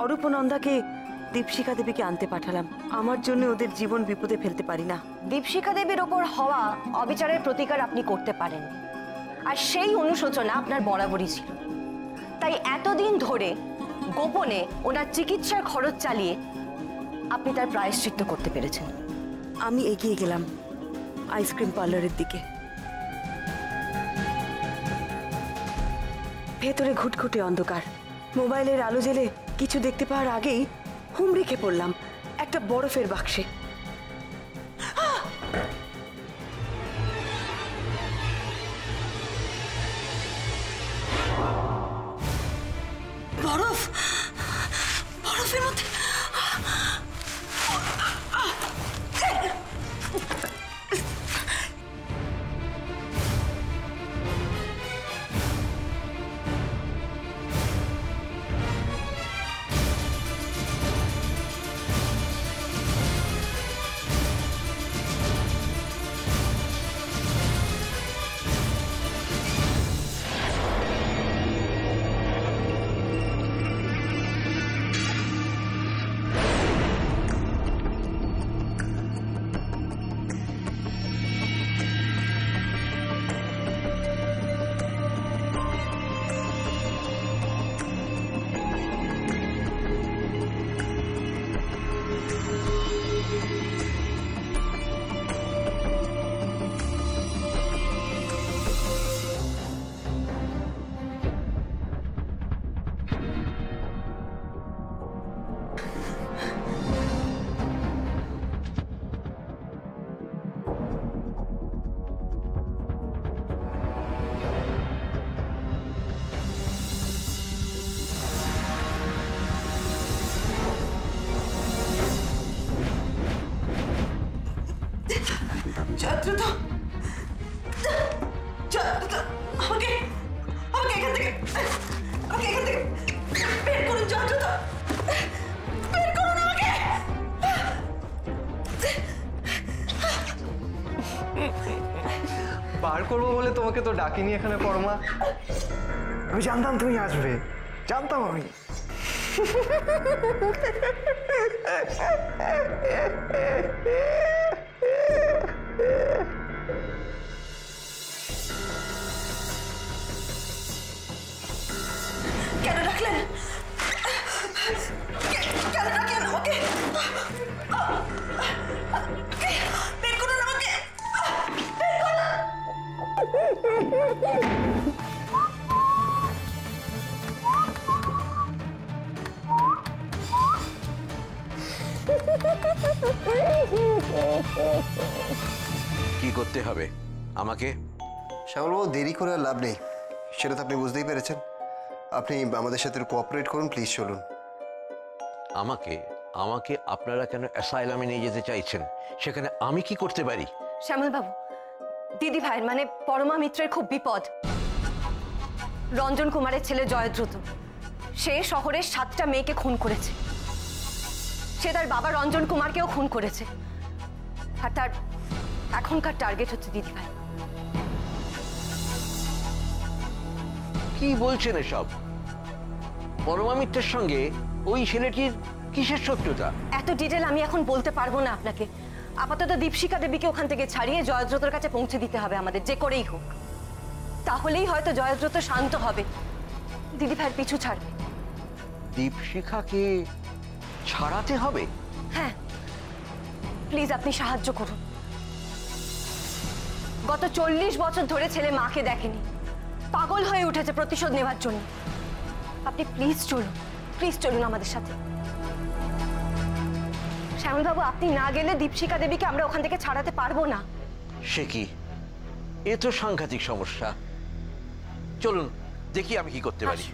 অরূপ নন্দাকে দীপশিখা দেবীকে আনতে পাঠালাম। আমার জন্য ওদের জীবন বিপদে ফেলতে পারি না। দীপশিখা দেবীর ওপর হওয়া অবিচারের প্রতিকার আপনি করতে পারেন, আর সেই অনুশোচনা আপনার বরাবরই ছিল। তাই এতদিন ধরে গোপনে ওনার চিকিৎসার খরচ চালিয়ে আপনি তার প্রায়শ্চিত্ত করতে পেরেছেন। আমি এগিয়ে গেলাম আইসক্রিম পার্লারের দিকে। ভেতরে ঘুটঘুটে অন্ধকার। মোবাইলের আলো জ্বেলে কিছু দেখতে পাওয়ার আগেই হুমড়ি খেয়ে পড়লাম একটা বরফের বাক্সে। বরফ, বরফের মধ্যে বার করবো বলে তোমাকে তো ডাকিনি এখানে পরমা। আমি জানতাম তুমি আসবে, জানতাম আমি। কেন ডাকলেন? কেন ডাকলেন আমাকে? বের করুন আমাকে। কি করতে হবে আমাকে? শ্যামলবাবু, দেরি করে আর লাভ নেই, সেটা তো আপনি বুঝতেই পেরেছেন। আপনি আমাদের সাথে কোঅপারেট করুন প্লিজ। চলুন। আমাকে আমাকে আপনারা কেন অ্যাসাইলামে নিয়ে যেতে চাইছেন? সেখানে আমি কি করতে পারি? শ্যামলবাবু, দিদি ভাইয়ের মানে পরমা মিত্রের খুব বিপদ। রঞ্জন কুমারের ছেলে জয়দ্রুত, সে শহরের 7টা মেয়েকে খুন করেছে। সে তার বাবা রঞ্জন কুমারকেও খুন করেছে, আর তার এখনকার টার্গেট হচ্ছে দিদি ভাই। কি বলছেন এসব? পরমা মিত্রের সঙ্গে ওই ছেলেটির কিসের শত্রুতা? এত ডিটেল আমি এখন বলতে পারবো না আপনাকে। আপাতত দীপশিখা দেবীকে ওখান থেকে ছাড়িয়ে জয়দ্রতর কাছে পৌঁছে দিতে হবে আমাদের, যে করেই হোক। তাহলেই হয়তো জয়দ্রত শান্ত হবে, দিদি ভাইয়ের পিছু ছাড়বে। দীপশিখাকে ছাড়াতে হবে? হ্যাঁ, প্লিজ আপনি সাহায্য করুন। গত 40 বছর ধরে ছেলে মাকে দেখেনি, পাগল হয়ে উঠেছে প্রতিশোধ নেওয়ার জন্য। আপনি প্লিজ চলুন, প্লিজ চলুন আমাদের সাথে। শ্যামলবাবু, আপনি না গেলে দীপশিখা দেবীকে আমরা ওখান থেকে ছাড়াতে পারবো না। সে কি? এ তো সাংঘাতিক সমস্যা। চলুন দেখি আমি কি করতে পারি।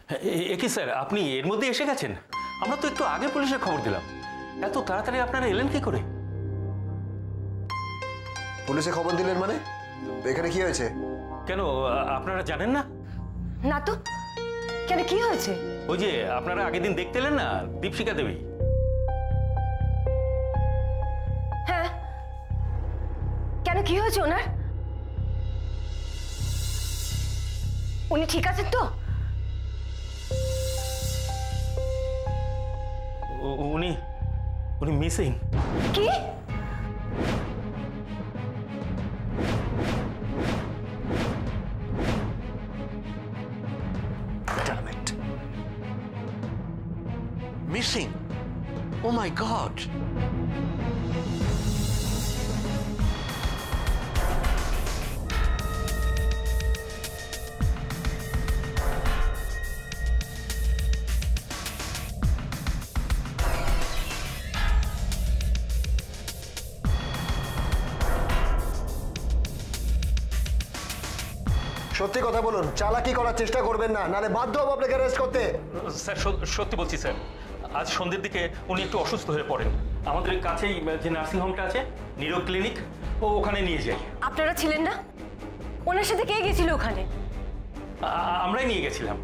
একই স্যার, আপনি এর মধ্যে এসে গেছেন? আমরা তো একটু আগে পুলিশে খবর দিলাম। এত তাড়াতাড়ি আপনারা এলেন কি করে? পুলিশে খবর দিলেন মানে? এখানে কি হয়েছে? কেন, আপনারা জানেন না? না তো, কেন কি হয়েছে? ওই যে আপনারা আগের দিন দেখতে এলেন না, দীপশিখা দেবী। হ্যাঁ, কেন কি হয়েছে ওনার? উনি ঠিক আছেন তো? উনি উনি মিসিং। কি? Damn it. Missing? Oh my God! সত্যি কথা বলুন, চালাকি করার চেষ্টা করবেন না, নালে বাধ্য হবো আপনাকে অ্যারেস্ট করতে। স্যার সত্যি বলছি স্যার, আজ সন্ধ্যের দিকে উনি একটু অসুস্থ হয়ে পড়েন। আমাদের কাছেই যে নার্সিং হোমটা আছে, নিরো ক্লিনিক, ওখানে নিয়ে যাই। আপনারা ছিলেন না? ওনার সাথে কে গেছিল ওখানে? আমরাই নিয়ে গেছিলাম।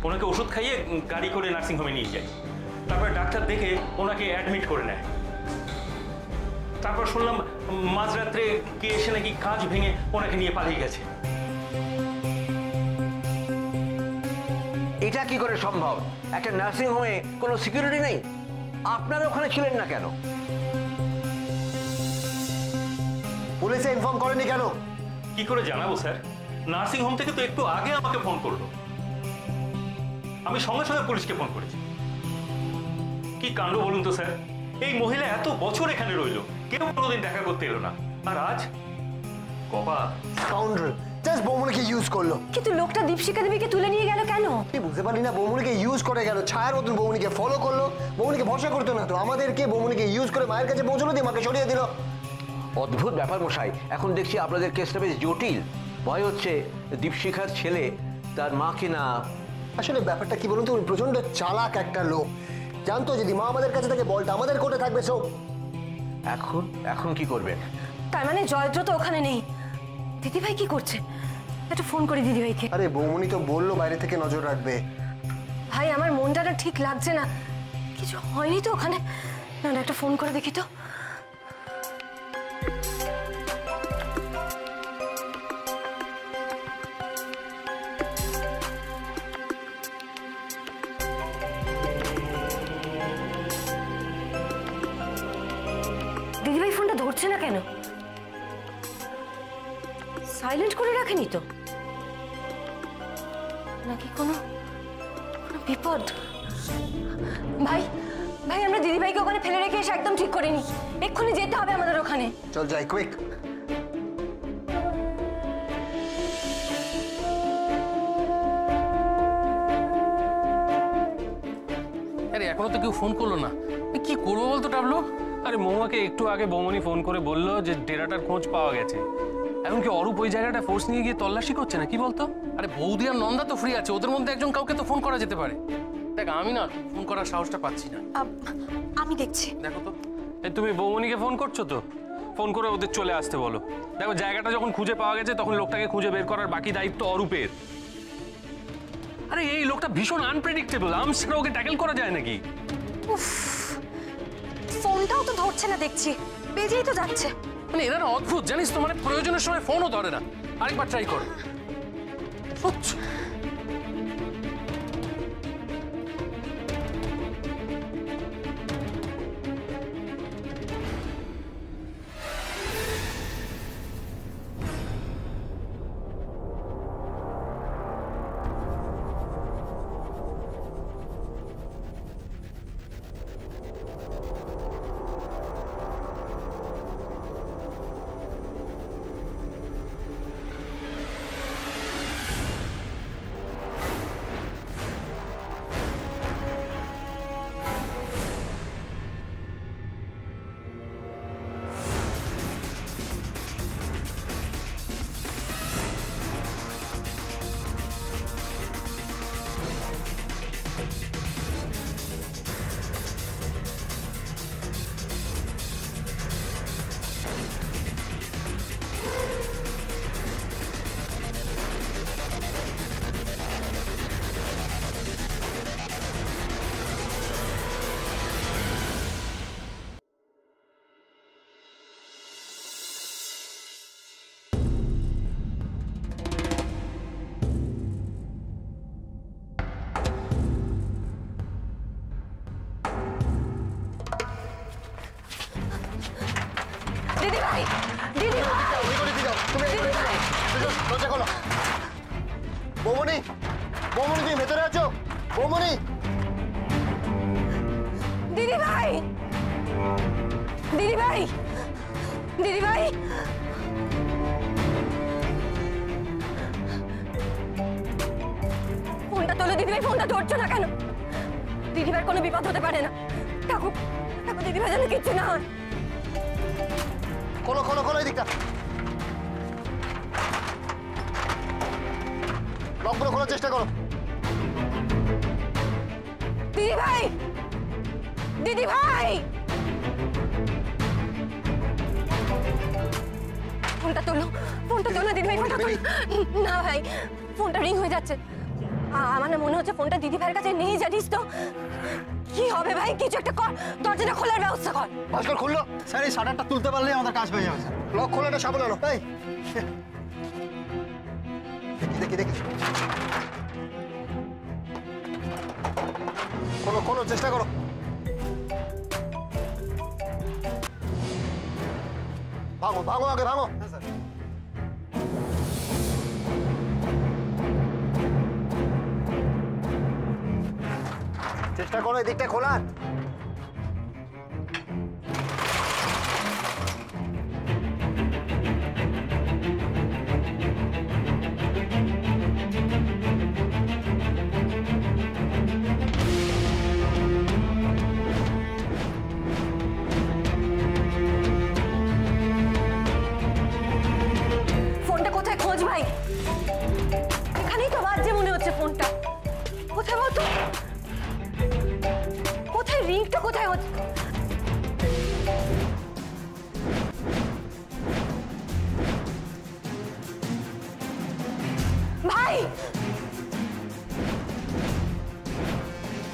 ওনাকে ওষুধ খাইয়ে গাড়ি করে নার্সিং হোমে নিয়ে যাই। তারপর ডাক্তার দেখে ওনাকে অ্যাডমিট করে নেয়। তারপর শুনলাম মাঝরাত্রে কে এসে নাকি কাঁচ ভেঙে ওনাকে নিয়ে পালিয়ে গেছে। এটা কি করে সম্ভব? একটা নার্সিং হোমে কোনো সিকিউরিটি নেই? আপনারা ওখানে ছিলেন না কেন? পুলিশে ইনফর্ম করেনি কেন? কি করে জানাবো স্যার? নার্সিং হোম থেকে তো একটু আগে আমাকে ফোন করলো। আমি সঙ্গে সঙ্গে পুলিশকে ফোন করেছি। কি কাণ্ড বলুন তো স্যার, এই মহিলা এত বছর এখানে রইলো, কেউ কোনোদিন দেখা করতে এলো না, আর আজ কপাল। স্কাউন্ডারেল, জাস্ট বৌমনিকে ইউজ করলো। কিন্তু লোকটা দীপশিখা দেবীকে তুলে নিয়ে গেল কেন? কি বুঝতে পারলি না? বৌমনিকে ইউজ করে গেল, ছায়ার মতন বৌমনিকে ফলো করলো। বৌমনিকে ভরসা করতো না তো, আমাদেরকে বৌমনিকে ইউজ করে মায়ের কাছে পৌঁছলো, দিয়ে মাকে সরিয়ে দিল। অদ্ভুত ব্যাপার মশাই। এখন দেখছি আপনাদের কেসটা বেশ জটিল। ভয় হচ্ছে দীপশিখার ছেলে তার মাকে না। আসলে ব্যাপারটা কি বলুন তো, উনি প্রচন্ড চালাক একটা লোক। জানতো যদি মা আমাদের কাছে থাকে, বলটা আমাদের কোর্টে থাকবে। সব এখন এখন কি করবেন? তার মানে জয়দ্র তো ওখানে নেই। দিদিভাই কি করছে? একটা ফোন করে দিদিভাইকে। আরে বৌমনি তো বললো বাইরে থেকে নজর রাখবে। ভাই, আমার মনটা না ঠিক লাগছে না। কিছু হয়নি তো ওখানে? না না, একটা ফোন করে দেখি তো। দিদিভাই ফোনটা ধরছে না কেন? সাইলেন্ট করে রাখেনি তো? নাকি কোনো বিপদ? ভাই ভাই, আমরা দিদিভাইকে ওখানে ফেলে রেখে এসে একদম ঠিক করিনি। এক্ষুনি যেতে হবে আমাদের ওখানে। চল যাই, কুইক। আরে এখনো তো কেউ ফোন করলো না, কি করবো বলতো টাবলু? আরে মহুয়াকে একটু আগে বৌমনি ফোন করে বললো যে ডেরাটার খোঁজ পাওয়া গেছে। এমনকি অরূপ ওই জায়গাটা ফোর্স নিয়ে গিয়ে তল্লাশি করছে না, কি বলতো? আরে বৌদি আর নন্দা তো ফ্রি আছে, ওদের মধ্যে একজন কাউকে তো ফোন করা যেতে পারে। দেখ, আমি না ফোন করার সাহসটা পাচ্ছি না। আমি দেখছি। দেখো তো, তুমি বৌমনিকে ফোন করছো তো? ফোন করে ওদের চলে আসতে বলো। দেখো, জায়গাটা যখন খুঁজে পাওয়া গেছে তখন লোকটাকে খুঁজে বের করার বাকি দায়িত্ব অরূপের। আরে এই লোকটা ভীষণ আনপ্রেডিক্টেবল, আর্মস ছাড়া ওকে ট্যাকেল করা যায় নাকি? ফোনটাও তো ধরছে না দেখছি, বেজেই তো যাচ্ছে। মানে এরা না অদ্ভুত, জানিস তো, মানে প্রয়োজনের সময় ফোনও ধরে না। আরেকবার ট্রাই করো। সত্যি বৌমনি, বৌমনি তুমি ভেতরে আছো? বৌমনি, দিদি ভাই, দিদি ভাই, দিদি ভাই, ফোনটা তোলো দিদি ভাই, ফোনটা ধরছো না কেন? দিদি ভাইয়ের কোনো বিপদ হতে পারে না। ঠাকুর, ঠাকুর দিদি ভাই যেন কিচ্ছু না হয়। খোলো খোলো খোলো এই দিকটা, লকগুলো খোলার চেষ্টা করো। দিদি ভাই, দিদি ভাই, ফোনটা তোলো, ফোনটা তোলো দিদি ভাই, ফোনটা তোলো। না ভাই, ফোনটা রিং হয়ে যাচ্ছে। আমার না মনে হচ্ছে ফোনটা দিদি ভাইয়ের কাছে নেই, জানিস তো? কি হবে ভাই, কিছু একটা কর, দরজাটা খোলার ব্যবস্থা কর। ভাস্কর খুললো? স্যার এই শাটারটা তুলতে পারলেই আমাদের কাজ হয়ে যাবে স্যার। লক খোলাটা সাবধানো। এই দেখি দেখি দেখি, খোলো খোলো, চেষ্টা করো। ভাঙো ভাঙো, আগে ভাঙো। চেষ্টা করো এই দিকটা খোলার। ফোনটা কোথায় খোঁজ ভাই? এখানেই তো বাজছে মনে হচ্ছে ফোনটা। কোথায় বলতো? কোথায় রিংটা কোথায় হচ্ছে? ভাই,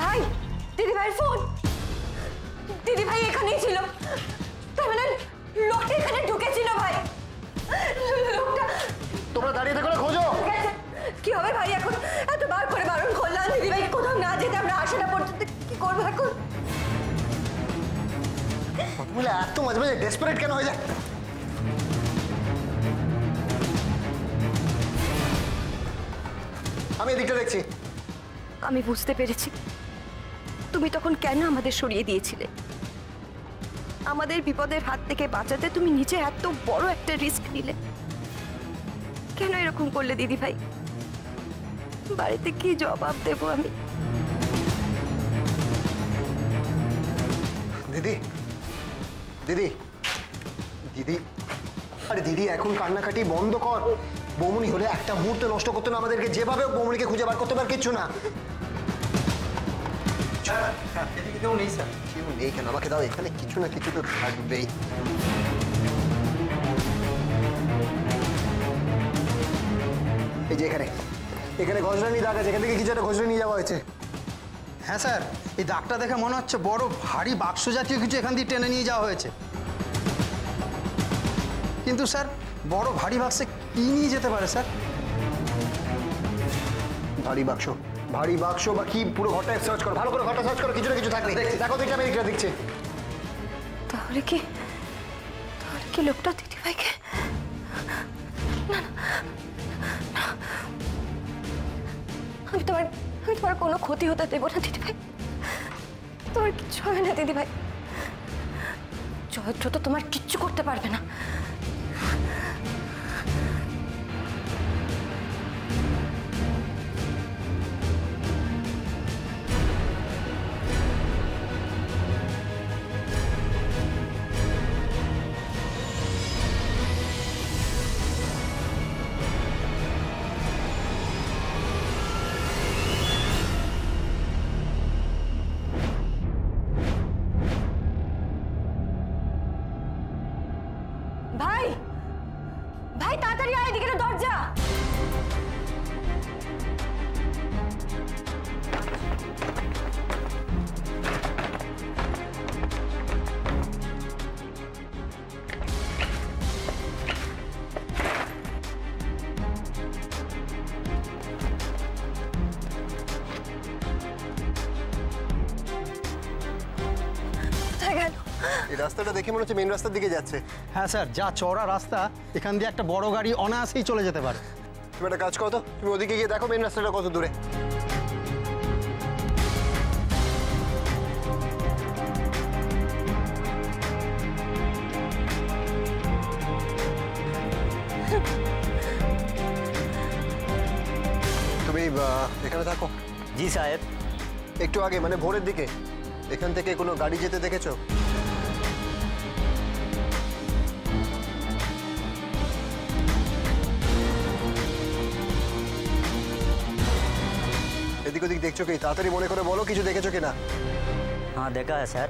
ভাই, দিদি ভাইয়ের ফোন। দিদি ভাই এখানেই ছিল, তার মানে লোকটা এখানে ঢুকেছিল ভাই। লোকটা তোমরা দাঁড়িয়ে থাকো, খোঁজো। কি হবে ভাই এখন? এতবার করে বারণ করলাম দিদি ভাই কোথাও না যেতে, আমরা আসে না পর্যন্ত কি করবো এখন? তুমি এত মাঝে মাঝে ডেসপারেট কেন হয়ে যায়? আমি এদিকটা দেখছি। আমি বুঝতে পেরেছি তুমি তখন কেন আমাদের সরিয়ে দিয়েছিলে। আমাদের বিপদের হাত থেকে বাঁচাতে তুমি নিজে এত বড় একটা রিস্ক নিলে। কেন এরকম করলে দিদি ভাই? বাড়িতে কি জবাব দেবো আমি? দিদি, দিদি, দিদি, আরে দিদি এখন কান্নাকাটি বন্ধ কর। বৌমনি হলে একটা মুহূর্ত নষ্ট করতো না আমাদেরকে, যেভাবে বৌমনিকে খুঁজে বার করতে পার, কিচ্ছু না। কেউ নেই স্যার। কেউ নেই কেন? আমাকে দাও, এখানে কিছু না কিছু তো থাকবেই। এই যে এখানে, এখানে ঘষরানি দাগ আছে, এখান থেকে কিছু একটা ঘষরে নিয়ে যাওয়া হয়েছে। হ্যাঁ স্যার, এই দাগটা দেখে মনে হচ্ছে বড় ভারী বাক্স জাতীয় কিছু এখান দিয়ে টেনে নিয়ে যাওয়া হয়েছে। কিন্তু স্যার বড় ভারী বাক্সে কি নিয়ে যেতে পারে স্যার? ভারী বাক্স, ভারী বাক্স বা কি, পুরো ঘরটা সার্চ করো, ভালো করে ঘরটা সার্চ করো, কিছু না কিছু থাকবে। দেখো দেখি, আমি এদিকটা দেখছি। তাহলে কি লোকটা দিদি ভাইকে? না না, আমি তোমার কোনো ক্ষতি হতে দেবো না দিদি ভাই। তোমার কিচ্ছু হবে না দিদি ভাই। জয়দ্র তো তোমার কিচ্ছু করতে পারবে না। ভাই, ভাই তাড়াতাড়ি আয়, এদিকে দরজা। কোথায় গেল? এই রাস্তাটা দেখে মনে হচ্ছে মেন রাস্তার দিকে যাচ্ছে। হ্যাঁ স্যার, যা চওড়া রাস্তা, এখান দিয়ে একটা বড় গাড়ি অনায়াসেই চলে যেতে পারে। তুমি একটা কাজ করো তো, তুমি ওদিকে গিয়ে দেখো মেন রাস্তাটা কত দূরে। তুমি এখানে থাকো। জি সাহেব। একটু আগে মানে ভোরের দিকে এখান থেকে কোনো গাড়ি যেতে দেখেছো? এদিক ওদিক দেখছো কি? তাড়াতাড়ি মনে করে বলো কিছু দেখেছো কিনা। हाँ देखा है सर।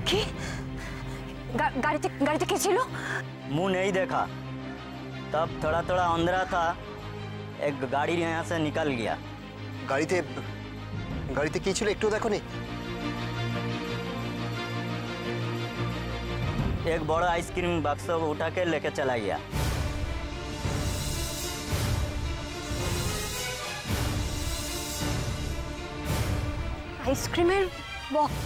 কি গাড়িতে কে ছিল? मुंह नहीं देखा, तब थोड़ा थोड़ा अंधेरा था, एक गाड़ी यहाँ से निकल गया। গাড়িতে গাড়িতে কি ছিল একটু দেখো নি? एक बड़ा आइसक्रीम बक्स उठा के लेके चला गया। আইসক্রিমের বক্স।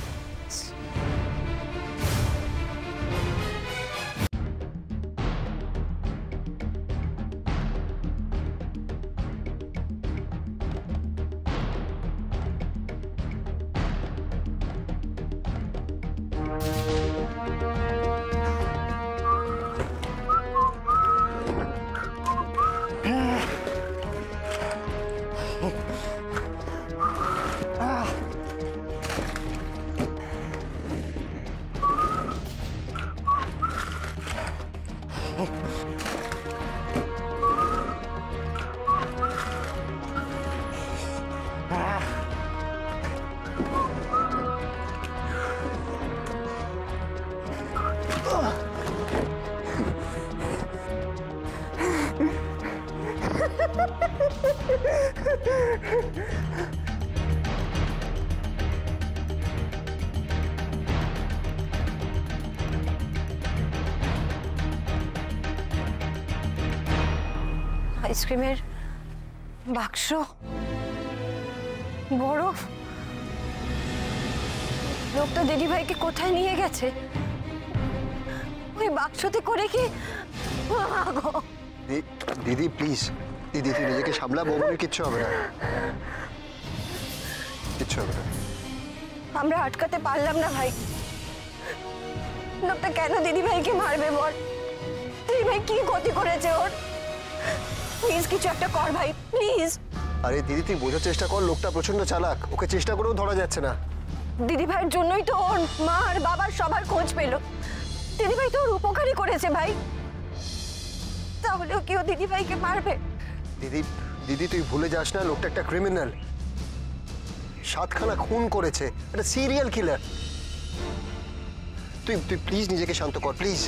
আইসক্রিমের বাক্স, বরফ। লোকটা দিদিভাইকে কোথায় নিয়ে গেছে? ওই বাক্সতে করে কি? দিদি প্লিজ, দিদি তুই নিজেকে সামলা, বৌমনির কিচ্ছু হবে না, কিচ্ছু হবে না। আমরা আটকাতে পারলাম না ভাই। লোকটা কেন দিদিভাইকে মারবে বল? দিদিভাই কি ক্ষতি করেছে ওর? প্লিজ কিছু একটা কর ভাই, প্লিজ। আরে দিদি তুই বোঝার চেষ্টা কর, লোকটা প্রচন্ড চালাক, ওকে চেষ্টা করেও ধরা যাচ্ছে না। দিদিভাইয়ের জন্যই তো ওর মা আর বাবার সবার খোঁজ পেল। দিদিভাই তো ওর উপকারই করেছে ভাই, তাহলেও কি ও দিদিভাইকে মারবে? দিদি দিদি তুই ভুলে যাস না, লোকটা একটা ক্রিমিনাল, 7খানা খুন করেছে, একটা সিরিয়াল কিলার। তুই তুই প্লিজ নিজেকে শান্ত কর প্লিজ।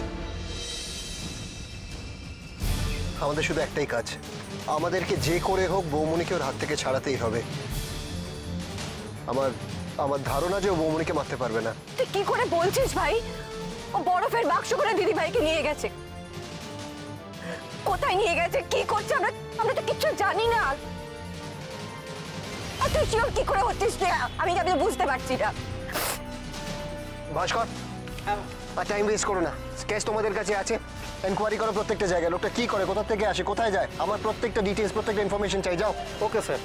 আমাদের শুধু একটাই কাজ, আমাদেরকে যে করে হোক বৌমনিকে ওর হাত থেকে ছাড়াতেই হবে। আমার ধারণা যে ও বৌমনিকে মারতে পারবে না। তুই কি করে বলছিস ভাই? ও বরফের বাক্স করে দিদিভাইকে নিয়ে গেছে। কোথায় নিয়ে গেছে, কি করছে আমরা তো কিচ্ছু জানি না। আর তুই শিওর কি করে হচ্ছিস? আমি বুঝতে পারছি না। ভাস্কর, আর টাইম ওয়েস্ট করো না, কেস তোমাদের কাছে আছে, এনকোয়ারি করো প্রত্যেকটা জায়গায়, লোকটা কি করে, কোথা থেকে আসে, কোথায় যায়, আমার প্রত্যেকটা ডিটেলস, প্রত্যেকটা ইনফরমেশন চাই। যাও। Okay sir.